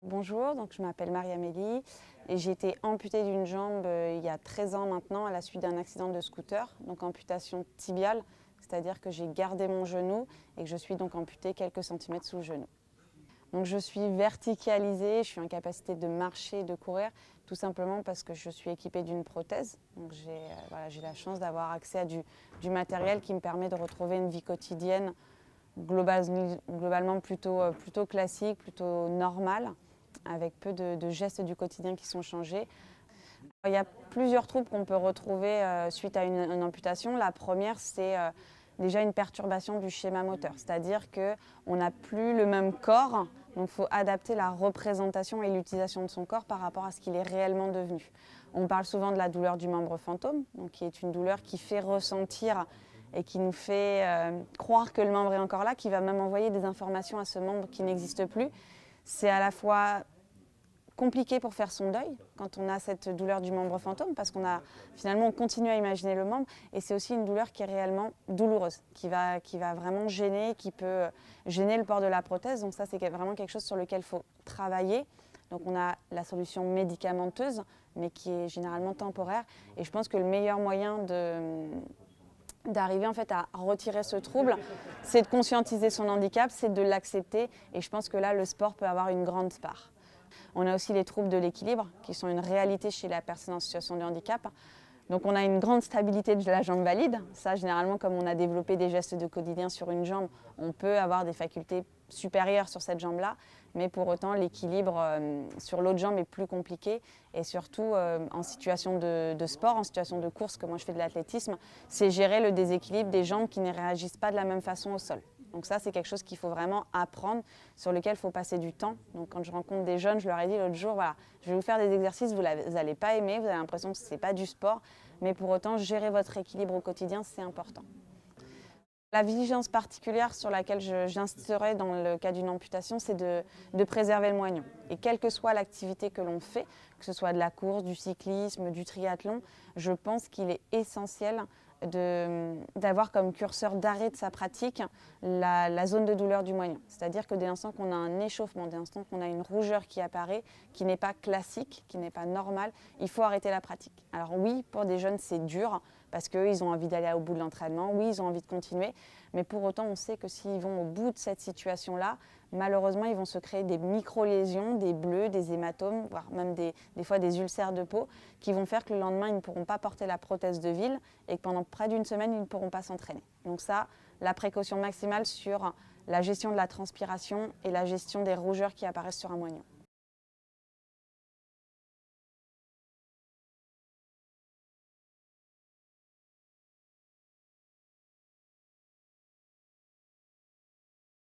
Bonjour, donc je m'appelle Marie-Amélie et j'ai été amputée d'une jambe il y a 13 ans maintenant à la suite d'un accident de scooter, donc amputation tibiale, c'est-à-dire que j'ai gardé mon genou et que je suis donc amputée quelques centimètres sous le genou. Donc je suis verticalisée, je suis en capacité de marcher, de courir, tout simplement parce que je suis équipée d'une prothèse. Donc j'ai la chance d'avoir accès à du matériel qui me permet de retrouver une vie quotidienne globalement plutôt classique, plutôt normale, avec peu de gestes du quotidien qui sont changés. Il y a plusieurs troubles qu'on peut retrouver suite à une amputation. La première, c'est déjà une perturbation du schéma moteur, c'est-à-dire qu'on n'a plus le même corps, donc il faut adapter la représentation et l'utilisation de son corps par rapport à ce qu'il est réellement devenu. On parle souvent de la douleur du membre fantôme, donc qui est une douleur qui fait ressentir et qui nous fait croire que le membre est encore là, qui va même envoyer des informations à ce membre qui n'existe plus. C'est à la fois compliqué pour faire son deuil quand on a cette douleur du membre fantôme parce finalement on continue à imaginer le membre, et c'est aussi une douleur qui est réellement douloureuse, qui va vraiment gêner, qui peut gêner le port de la prothèse. Donc ça, c'est vraiment quelque chose sur lequel il faut travailler. Donc on a la solution médicamenteuse, mais qui est généralement temporaire, et je pense que le meilleur moyen d'arriver en fait à retirer ce trouble, c'est de conscientiser son handicap, c'est de l'accepter, et je pense que là le sport peut avoir une grande part. On a aussi les troubles de l'équilibre qui sont une réalité chez la personne en situation de handicap. Donc on a une grande stabilité de la jambe valide. Ça, généralement, comme on a développé des gestes de quotidien sur une jambe, on peut avoir des facultés supérieures sur cette jambe-là, mais pour autant l'équilibre sur l'autre jambe est plus compliqué, et surtout en situation de sport, en situation de course, comme moi je fais de l'athlétisme, c'est gérer le déséquilibre des jambes qui ne réagissent pas de la même façon au sol. Donc ça, c'est quelque chose qu'il faut vraiment apprendre, sur lequel il faut passer du temps. Donc quand je rencontre des jeunes, je leur ai dit l'autre jour, voilà, je vais vous faire des exercices, vous n'allez pas aimer, vous avez l'impression que ce n'est pas du sport, mais pour autant, gérer votre équilibre au quotidien, c'est important. La vigilance particulière sur laquelle j'insisterai dans le cas d'une amputation, c'est de préserver le moignon. Et quelle que soit l'activité que l'on fait, que ce soit de la course, du cyclisme, du triathlon, je pense qu'il est essentiel d'avoir comme curseur d'arrêt de sa pratique la zone de douleur du moignon. C'est-à-dire que dès l'instant qu'on a un échauffement, dès l'instant qu'on a une rougeur qui apparaît, qui n'est pas classique, qui n'est pas normale, il faut arrêter la pratique. Alors oui, pour des jeunes, c'est dur, parce qu'eux, ils ont envie d'aller au bout de l'entraînement, oui, ils ont envie de continuer, mais pour autant, on sait que s'ils vont au bout de cette situation-là, malheureusement, ils vont se créer des micro-lésions, des bleus, des hématomes, voire même des fois des ulcères de peau, qui vont faire que le lendemain, ils ne pourront pas porter la prothèse de ville, et que pendant près d'une semaine, ils ne pourront pas s'entraîner. Donc ça, la précaution maximale sur la gestion de la transpiration et la gestion des rougeurs qui apparaissent sur un moignon.